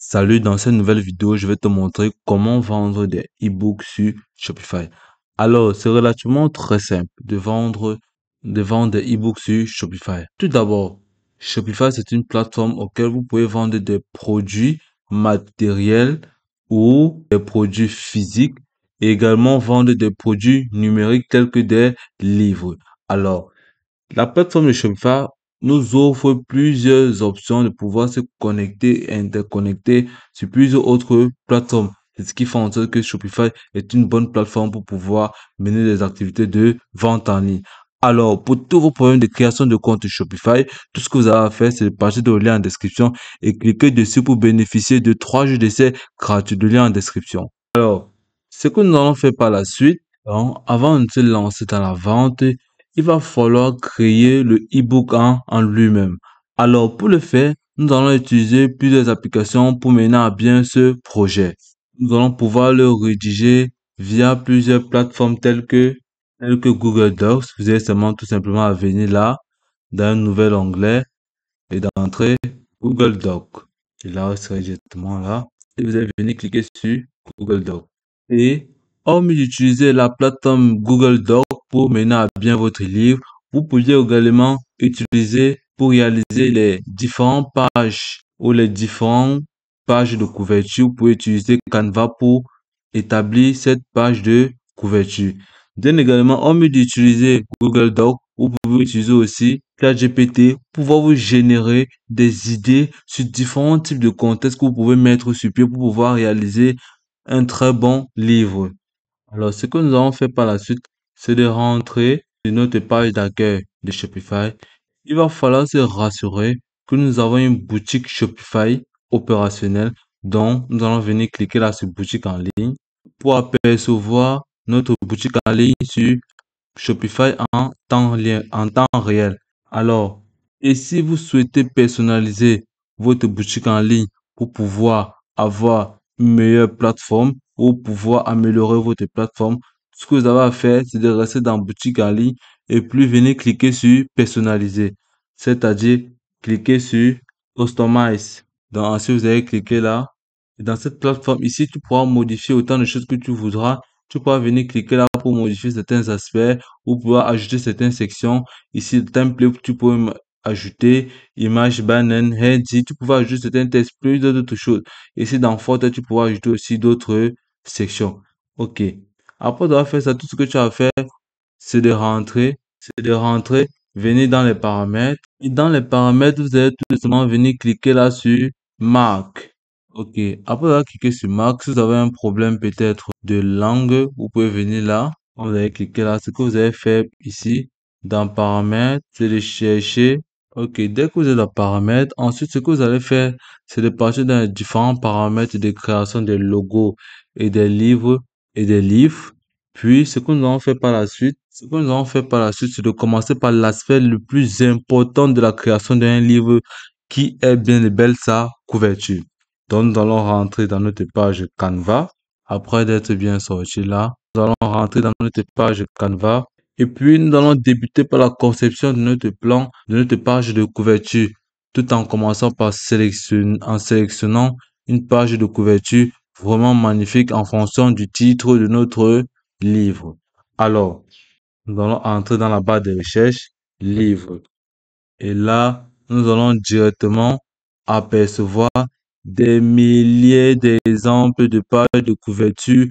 Salut, dans cette nouvelle vidéo, je vais te montrer comment vendre des e-books sur Shopify. Alors, c'est relativement très simple de vendre des e-books sur Shopify. Tout d'abord, Shopify, c'est une plateforme auquel vous pouvez vendre des produits matériels ou des produits physiques et également vendre des produits numériques tels que des livres. Alors, la plateforme de Shopify nous offre plusieurs options de pouvoir se connecter et interconnecter sur plusieurs autres plateformes. C'est ce qui fait en sorte que Shopify est une bonne plateforme pour pouvoir mener des activités de vente en ligne. Alors, pour tous vos problèmes de création de compte Shopify, tout ce que vous avez à faire, c'est de partir dans le lien en description et cliquer dessus pour bénéficier de 3 jours d'essai gratuits. Le lien en description. Alors, ce que nous allons faire par la suite, avant de se lancer dans la vente, il va falloir créer le e-book en lui-même. Alors, pour le faire, nous allons utiliser plusieurs applications pour mener à bien ce projet. Nous allons pouvoir le rédiger via plusieurs plateformes telles que Google Docs. Vous avez seulement tout simplement à venir là, dans un nouvel onglet et d'entrer Google Docs. Et là, vous serez directement là. Et vous allez venir cliquer sur Google Docs. Et hormis d'utiliser la plateforme Google Docs pour mener à bien votre livre, vous pouvez également utiliser pour réaliser les différentes pages ou les différentes pages de couverture. Vous pouvez utiliser Canva pour établir cette page de couverture. Bien également, hormis d'utiliser Google Docs, vous pouvez utiliser aussi ChatGPT pour pouvoir vous générer des idées sur différents types de contextes que vous pouvez mettre sur pied pour pouvoir réaliser un très bon livre. Alors, ce que nous allons faire par la suite, c'est de rentrer sur notre page d'accueil de Shopify. Il va falloir se rassurer que nous avons une boutique Shopify opérationnelle. Donc, nous allons venir cliquer là sur boutique en ligne pour apercevoir notre boutique en ligne sur Shopify en temps réel. Alors, et si vous souhaitez personnaliser votre boutique en ligne pour pouvoir avoir une meilleure plateforme ou pouvoir améliorer votre plateforme, ce que vous avez à faire, c'est de rester dans boutique en ligne et puis venir cliquer sur personnaliser. C'est-à-dire cliquer sur customize. Donc, ensuite, vous allez cliquer là. Et dans cette plateforme ici, tu pourras modifier autant de choses que tu voudras. Tu pourras venir cliquer là pour modifier certains aspects ou pouvoir ajouter certaines sections. Ici, le template, tu peux ajouter image, banner, heading, tu pourras ajouter certains textes, plus d'autres choses. Ici, dans Photo, tu pourras ajouter aussi d'autres sections. OK. Après d'avoir fait ça, tout ce que tu as à faire, c'est de rentrer, venir dans les paramètres. Et dans les paramètres, vous allez tout simplement venir cliquer là sur marque. OK. Après avoir cliqué sur marque, si vous avez un problème peut-être de langue, vous pouvez venir là. Vous allez cliquer là. Ce que vous allez faire ici, dans paramètres, c'est de chercher. OK. Dès que vous êtes dans paramètres, ensuite, ce que vous allez faire, c'est de partir dans les différents paramètres de création des logos et des livres et des livres. Puis, ce que nous allons faire par la suite, c'est de commencer par l'aspect le plus important de la création d'un livre, qui est bien et belle sa couverture. Donc, nous allons rentrer dans notre page Canva. Après d'être bien sorti là, nous allons rentrer dans notre page Canva. Et puis, nous allons débuter par la conception de notre plan, de notre page de couverture, tout en commençant par sélectionnant une page de couverture vraiment magnifique en fonction du titre de notre livre. Alors, nous allons entrer dans la barre de recherche, livre. Et là, nous allons directement apercevoir des milliers d'exemples de pages de couverture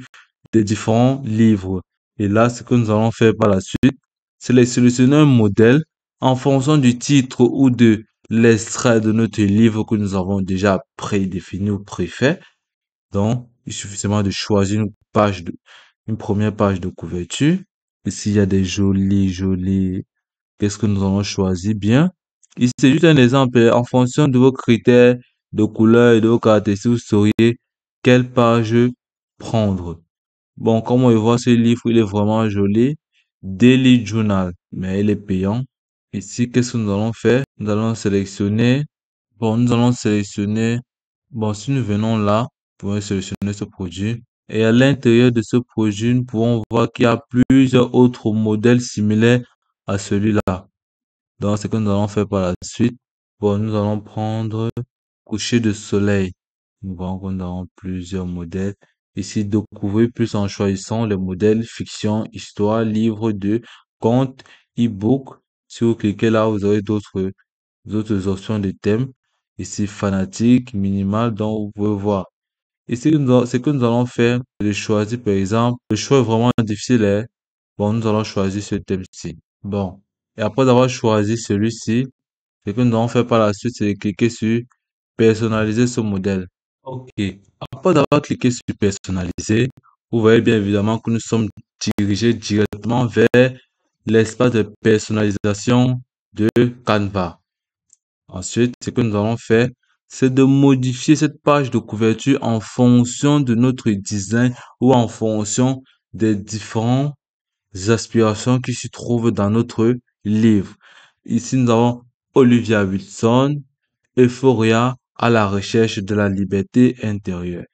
des différents livres. Et là, ce que nous allons faire par la suite, c'est de sélectionner un modèle en fonction du titre ou de l'extrait de notre livre que nous avons déjà prédéfini ou préfet. Donc, il suffit seulement de choisir une première page de couverture. Ici, il y a des jolis. Qu'est-ce que nous allons choisir bien? Ici, c'est juste un exemple. En fonction de vos critères de couleur et de vos caractéristiques, vous sauriez quelle page prendre. Bon, comme on le voit, ce livre, il est vraiment joli. Daily Journal, mais il est payant. Ici, qu'est-ce que nous allons faire? Nous allons sélectionner, bon, si nous venons là, vous pouvez sélectionner ce produit. Et à l'intérieur de ce produit, nous pouvons voir qu'il y a plusieurs autres modèles similaires à celui-là. Donc, ce que nous allons faire par la suite, bon, nous allons prendre coucher de soleil. Nous voyons que nous avons plusieurs modèles. Ici, découvrez plus en choisissant les modèles fiction, histoire, livre de contes, e-book. Si vous cliquez là, vous aurez d'autres options de thèmes. Ici, fanatique, minimal, donc vous pouvez voir. Ici, ce que nous allons faire, c'est de choisir, par exemple, le choix est vraiment difficile, hein. Bon, nous allons choisir ce thème-ci. Bon. Et après avoir choisi celui-ci, ce que nous allons faire par la suite, c'est de cliquer sur personnaliser ce modèle. OK. Après avoir cliqué sur personnaliser, vous voyez bien évidemment que nous sommes dirigés directement vers l'espace de personnalisation de Canva. Ensuite, ce que nous allons faire, c'est de modifier cette page de couverture en fonction de notre design ou en fonction des différentes aspirations qui se trouvent dans notre livre. Ici, nous avons Olivia Wilson, Euphoria à la recherche de la liberté intérieure.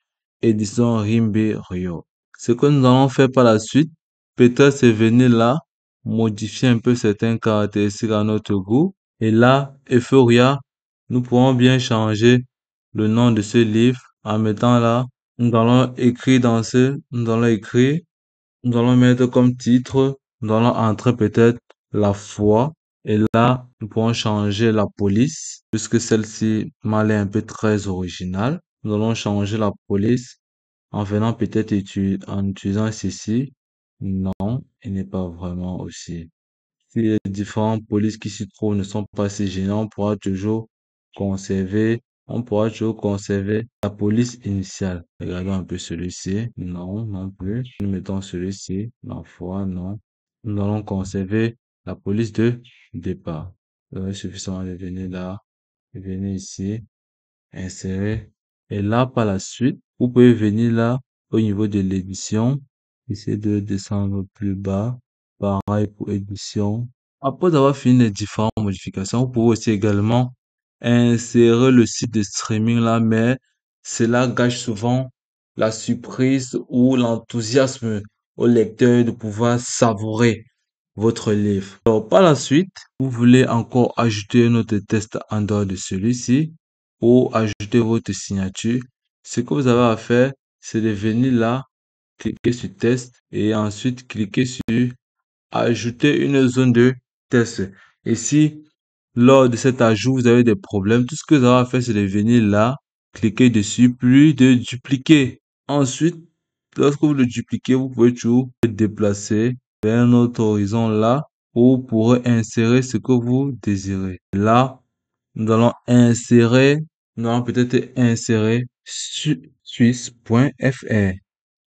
Édition Rimbe Rio. Ce que nous allons faire par la suite, peut-être c'est venir là, modifier un peu certaines caractéristiques à notre goût. Et là, Euphoria, nous pourrons bien changer le nom de ce livre en mettant là, nous allons écrire, nous allons mettre comme titre, nous allons entrer peut-être la foi. Et là, nous pourrons changer la police, puisque celle-ci m'a l'air un peu très originale. Nous allons changer la police en venant peut-être en utilisant ceci. Non, il n'est pas vraiment aussi. Si les différentes polices qui s'y trouvent ne sont pas si gênants, on pourra toujours conserver la police initiale. Regardons un peu celui-ci. Non, non plus. Nous mettons celui-ci. L'envoi, non. Nous allons conserver la police de départ. Il est suffisant de venir là, de venir ici, insérer. Et là, par la suite, vous pouvez venir là, au niveau de l'édition. Essayer de descendre plus bas. Pareil pour édition. Après avoir fini les différentes modifications, vous pouvez aussi également insérer le site de streaming là, mais cela gâche souvent la surprise ou l'enthousiasme au lecteur de pouvoir savourer votre livre. Alors, par la suite, vous voulez encore ajouter un autre test en dehors de celui-ci ou ajouter votre signature. Ce que vous avez à faire, c'est de venir là, cliquer sur test et ensuite cliquer sur ajouter une zone de test. Et si lors de cet ajout, vous avez des problèmes, tout ce que vous avez à faire, c'est de venir là, cliquer dessus, puis de dupliquer. Ensuite, lorsque vous le dupliquez, vous pouvez toujours le déplacer vers un autre horizon là, où vous pourrez insérer ce que vous désirez. Là, nous allons insérer, nous allons peut-être insérer suisse.fr.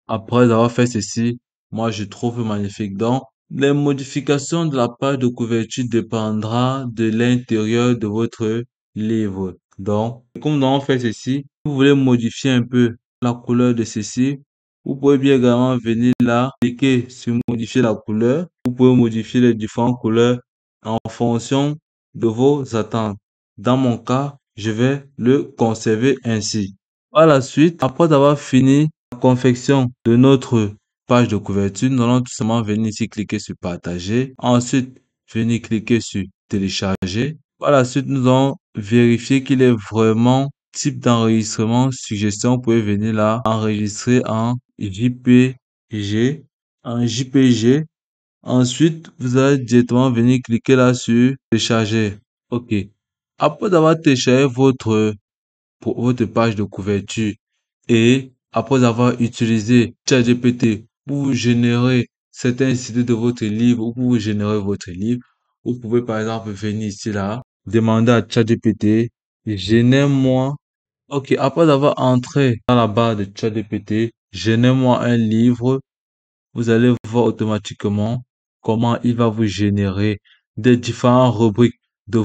Après avoir fait ceci, moi je trouve magnifique. Donc, les modifications de la page de couverture dépendra de l'intérieur de votre livre. Donc, comme nous avons fait ceci, si vous voulez modifier un peu la couleur de ceci, vous pouvez bien également venir là, cliquer sur modifier la couleur. Vous pouvez modifier les différentes couleurs en fonction de vos attentes. Dans mon cas, je vais le conserver ainsi. Par la suite, après avoir fini confection de notre page de couverture, nous allons tout simplement venir ici cliquer sur partager. Ensuite, venir cliquer sur télécharger. Par la suite, nous allons vérifier qu'il est vraiment type d'enregistrement suggestion. Vous pouvez venir là, enregistrer en JPG. En JPG. Ensuite, vous allez directement venir cliquer là sur télécharger. OK. Après avoir téléchargé pour votre page de couverture et après avoir utilisé ChatGPT pour vous générer certains idées de votre livre ou pour vous générer votre livre, vous pouvez par exemple venir ici là, demander à ChatGPT, génère-moi. Ok, après avoir entré dans la barre de ChatGPT, génère-moi un livre, vous allez voir automatiquement comment il va vous générer des différentes rubriques de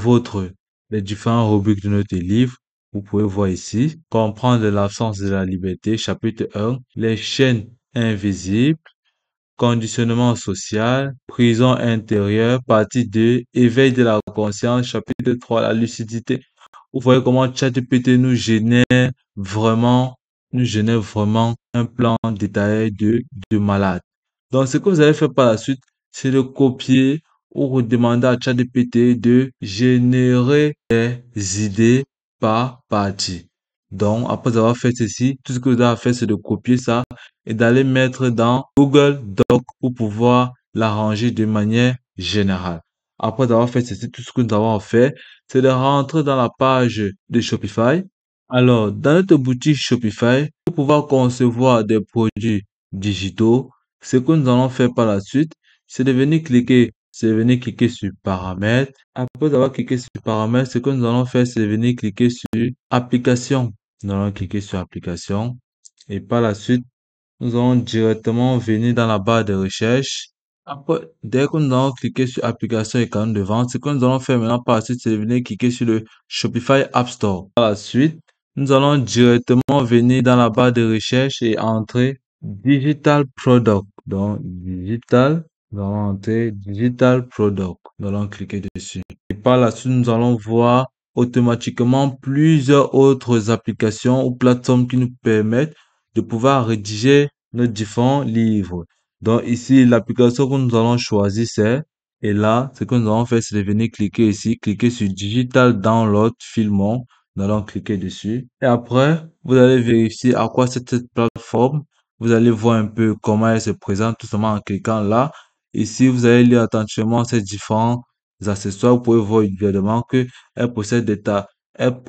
les différentes rubriques de notre livre. Vous pouvez voir ici, comprendre l'absence de la liberté, chapitre 1, les chaînes invisibles, conditionnement social, prison intérieure, partie 2, éveil de la conscience, chapitre 3, la lucidité. Vous voyez comment ChatGPT nous génère vraiment un plan détaillé de malade. Donc, ce que vous allez faire par la suite, c'est de copier ou demander à ChatGPT de générer des idées par partie. Donc, après avoir fait ceci, tout ce que vous avez à faire, c'est de copier ça et d'aller mettre dans Google Doc pour pouvoir l'arranger de manière générale. Après avoir fait ceci, tout ce que nous avons à faire, c'est de rentrer dans la page de Shopify. Alors, dans notre boutique Shopify, pour pouvoir concevoir des produits digitaux, ce que nous allons faire par la suite, c'est de venir cliquer sur paramètres. Après avoir cliqué sur paramètres, ce que nous allons faire, c'est de venir cliquer sur application. Nous allons cliquer sur application et par la suite, nous allons directement venir dans la barre de recherche. Après, dès que nous allons cliquer sur application et canal de vente, ce que nous allons faire maintenant par la suite, c'est de venir cliquer sur le Shopify App Store. Par la suite, nous allons directement venir dans la barre de recherche et entrer Digital Product. Donc, Digital, nous allons entrer Digital Product. Nous allons cliquer dessus. Et par la suite, nous allons voir automatiquement plusieurs autres applications ou plateformes qui nous permettent de pouvoir rédiger nos différents livres. Donc ici, l'application que nous allons choisir, c'est, et là, ce que nous allons faire, c'est de venir cliquer ici, cliquer sur Digital Download Filmon. Nous allons cliquer dessus. Et après, vous allez vérifier à quoi cette plateforme. Vous allez voir un peu comment elle se présente, tout simplement en cliquant là. Ici, vous allez lire attentivement ces différents accessoires. Vous pouvez voir évidemment que elle possède des tas, elle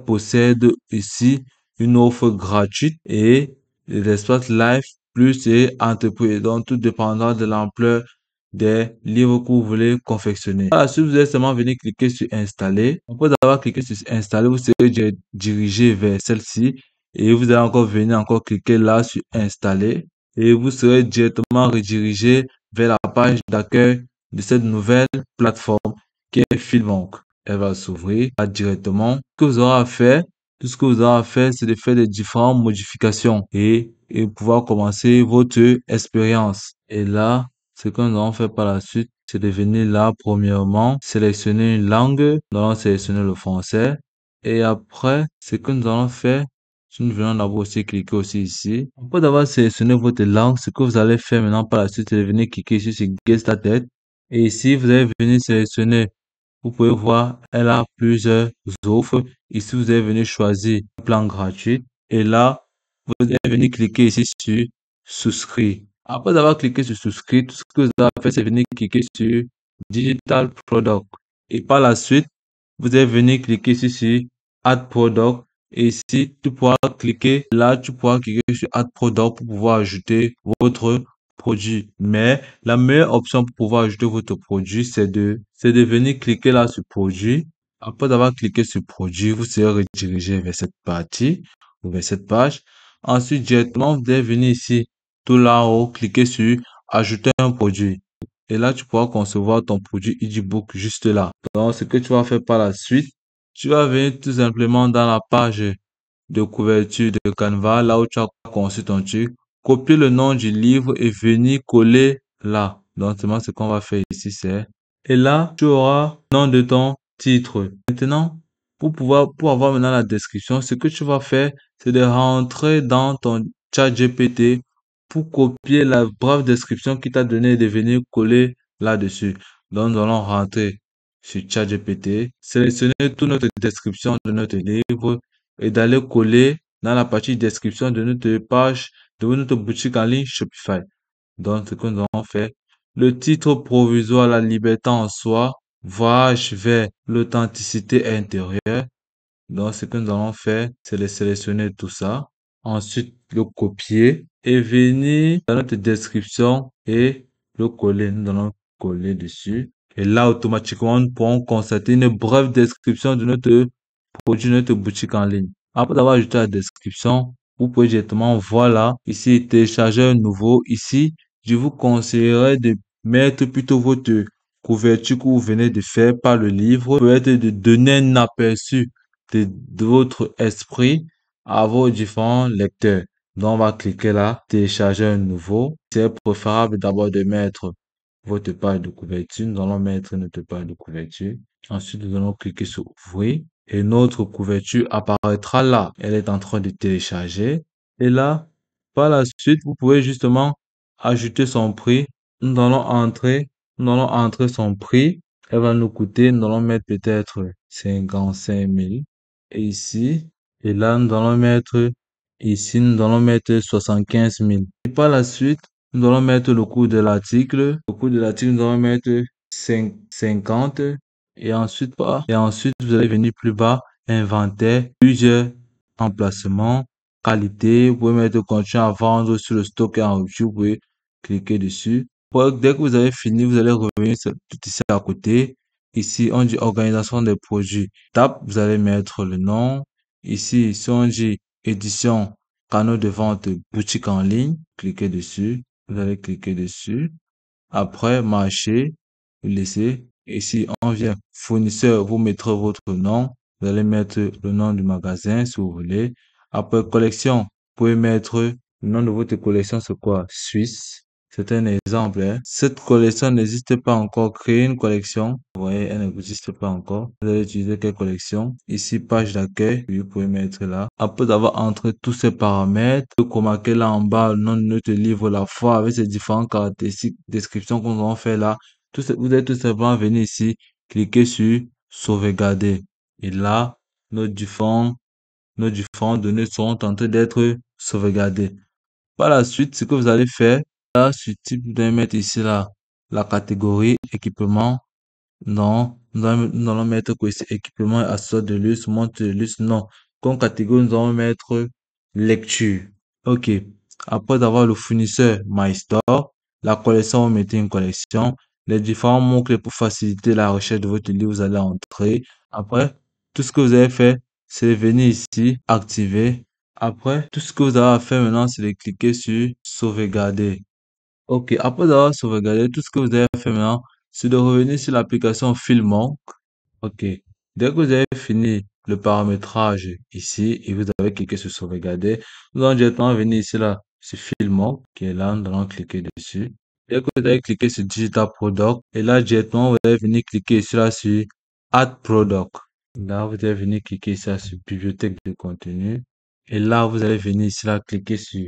possède ici une offre gratuite et l'espace live plus et entreprise. Donc, tout dépendra de l'ampleur des livres que vous voulez confectionner. Voilà, si vous allez seulement venir cliquer sur installer, après avoir cliqué sur installer, vous serez dirigé vers celle-ci et vous allez encore venir encore cliquer là sur installer et vous serez directement redirigé vers la page d'accueil de cette nouvelle plateforme qui est Filmonk. Elle va s'ouvrir directement. Ce que vous aurez à faire, tout ce que vous aurez à faire, c'est de faire des différentes modifications et pouvoir commencer votre expérience. Et là, ce que nous allons faire par la suite, c'est de venir là, premièrement, sélectionner une langue. Nous allons sélectionner le français. Et après, ce que nous allons faire, si nous venons d'abord aussi cliquer aussi ici. Après d'avoir sélectionné votre langue, ce que vous allez faire maintenant par la suite, c'est de venir cliquer ici sur Get Started. Et ici, vous allez venir sélectionner, vous pouvez voir, elle a plusieurs offres. Ici, vous allez venir choisir un plan gratuit. Et là, vous allez venir cliquer ici sur souscrire. Après avoir cliqué sur souscrire, tout ce que vous avez fait, c'est venir cliquer sur Digital Product. Et par la suite, vous allez venir cliquer ici sur Add Product. Et ici, tu pourras cliquer, là, tu pourras cliquer sur Add Product pour pouvoir ajouter votre produit. Mais la meilleure option pour pouvoir ajouter votre produit, c'est de venir cliquer là sur produit. Après avoir cliqué sur produit, vous serez redirigé vers cette partie ou vers cette page. Ensuite, directement, vous allez venir ici, tout là-haut, cliquer sur ajouter un produit. Et là, tu pourras concevoir ton produit ebook juste là. Donc, ce que tu vas faire par la suite, tu vas venir tout simplement dans la page de couverture de Canva, là où tu as conçu ton truc, copier le nom du livre et venir coller là. Donc, seulement ce qu'on va faire ici, c'est, et là, tu auras le nom de ton titre. Maintenant, pour avoir maintenant la description, ce que tu vas faire, c'est de rentrer dans ton chat GPT pour copier la brève description qui t'a donné et de venir coller là-dessus. Donc, nous allons rentrer sur ChatGPT, sélectionner toute notre description de notre livre et d'aller coller dans la partie description de notre page, de notre boutique en ligne Shopify. Donc, ce que nous allons faire, le titre provisoire, la liberté en soi, voyage vers l'authenticité intérieure. Donc, ce que nous allons faire, c'est de sélectionner tout ça. Ensuite, le copier et venir dans notre description et le coller. Nous allons coller dessus. Et là, automatiquement, nous pourrons constater une brève description de notre produit, notre boutique en ligne. Après avoir ajouté la description, vous pouvez directement, voilà, ici, télécharger un nouveau. Ici, je vous conseillerais de mettre plutôt votre couverture que vous venez de faire par le livre, peut-être de donner un aperçu de votre esprit à vos différents lecteurs. Donc, on va cliquer là, télécharger un nouveau. C'est préférable d'abord de mettre votre page de couverture. Nous allons mettre notre page de couverture. Ensuite, nous allons cliquer sur ouvrir et notre couverture apparaîtra là. Elle est en train de télécharger. Et là, par la suite, vous pouvez justement ajouter son prix. Nous allons entrer, nous allons entrer son prix. Elle va nous coûter, nous allons mettre peut-être 55 000. Et ici, Et là, nous allons mettre, ici, nous allons mettre 75 000. Et par la suite, nous allons mettre le coût de l'article. Le coût de l'article, nous allons mettre 50. Et ensuite, vous allez venir plus bas, inventaire, plusieurs emplacements, qualité. Vous pouvez mettre continue à vendre sur le stock et en rupture. Vous pouvez cliquer dessus. Dès que vous avez fini, vous allez revenir tout ici à côté. Ici, on dit organisation des produits. Vous allez mettre le nom. Ici, si on dit édition, canaux de vente, boutique en ligne, cliquez dessus. Vous allez cliquer dessus. Après, marché, vous laissez. Ici, on vient fournisseur, vous mettrez votre nom. Vous allez mettre le nom du magasin si vous voulez. Après, collection, vous pouvez mettre le nom de votre collection, c'est quoi? Suisse. C'est un exemple, hein. Cette collection n'existe pas encore. Créer une collection. Vous voyez, elle n'existe pas encore. Vous allez utiliser quelle collection? Ici, page d'accueil. Vous pouvez mettre là. Après avoir entré tous ces paramètres, vous pouvez marquer là en bas le nom de notre livre, la foi, avec ses différentes caractéristiques, descriptions qu'on va faire là. Vous allez tout simplement venir ici, cliquer sur sauvegarder. Et là, nos différentes données seront en train d'être sauvegardées. Par la suite, ce que vous allez faire, là, sur type, vous allez mettre ici là, la catégorie équipement. Non, nous allons mettre quoi ici? Équipement et accessoires de luxe, montre de luxe. Non. Comme catégorie, nous allons mettre lecture. OK. Après d'avoir le fournisseur MyStore, la collection, vous mettez une collection. Les différents mots-clés pour faciliter la recherche de votre livre, vous allez entrer. Après, tout ce que vous avez fait, c'est venir ici, activer. Après, tout ce que vous avez à faire maintenant, c'est de cliquer sur sauvegarder. OK, après avoir sauvegardé, tout ce que vous avez fait maintenant, c'est de revenir sur l'application Filmon. OK. Dès que vous avez fini le paramétrage ici et vous avez cliqué sur sauvegarder, nous allons directement venir ici là, sur Filmon, qui est là, nous allons cliquer dessus. Dès que vous avez cliqué sur Digital Product, et là, directement, vous allez venir cliquer ici là sur Add Product. Là, vous allez venir cliquer ici là sur Bibliothèque de contenu. Et là, vous allez venir ici là, cliquer sur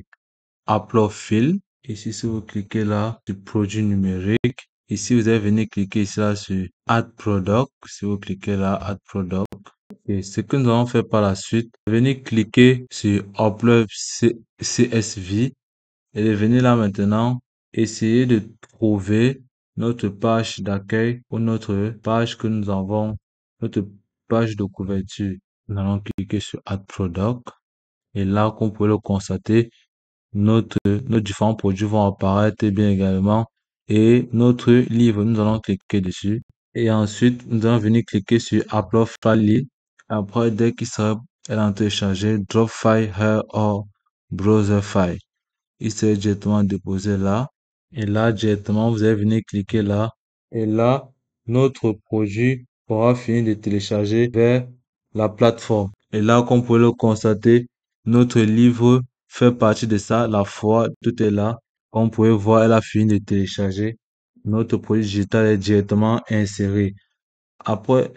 Upload Fill. Ici, si vous cliquez là sur produit numérique, ici, vous allez venir cliquer ici là sur Add Product. Si vous cliquez là, Add Product. Et ce que nous allons faire par la suite, venir cliquer sur Upload CSV et de venir là maintenant, essayer de trouver notre page d'accueil ou notre page que nous avons, notre page de couverture. Nous allons cliquer sur Add Product. Et là, comme vous pouvez le constater, nos différents produits vont apparaître bien également et notre livre, nous allons cliquer dessus et ensuite nous allons venir cliquer sur Upload File. Après, dès qu'il sera en télécharger, Drop File Here or Browser File. Il sera directement déposé là et là directement vous allez venir cliquer là et là notre produit aura fini de télécharger vers la plateforme. Et là, comme vous pouvez le constater, notre livre fait partie de ça. La foi, tout est là. Comme vous pouvez voir, elle a fini de télécharger. Notre produit digital est directement inséré. Après,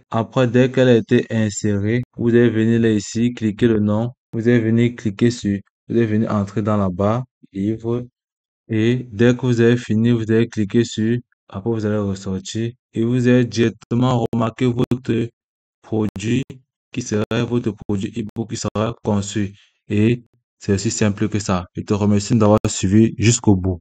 dès qu'elle a été insérée, vous allez venir là ici, cliquer le nom. Vous allez venir cliquer sur, vous allez venir entrer dans la barre, livre. Et dès que vous avez fini, vous allez cliquer sur, après vous allez ressortir et vous allez directement remarquer votre produit qui sera votre produit ebook qui sera conçu. Et c'est aussi simple que ça. Je te remercie d'avoir suivi jusqu'au bout.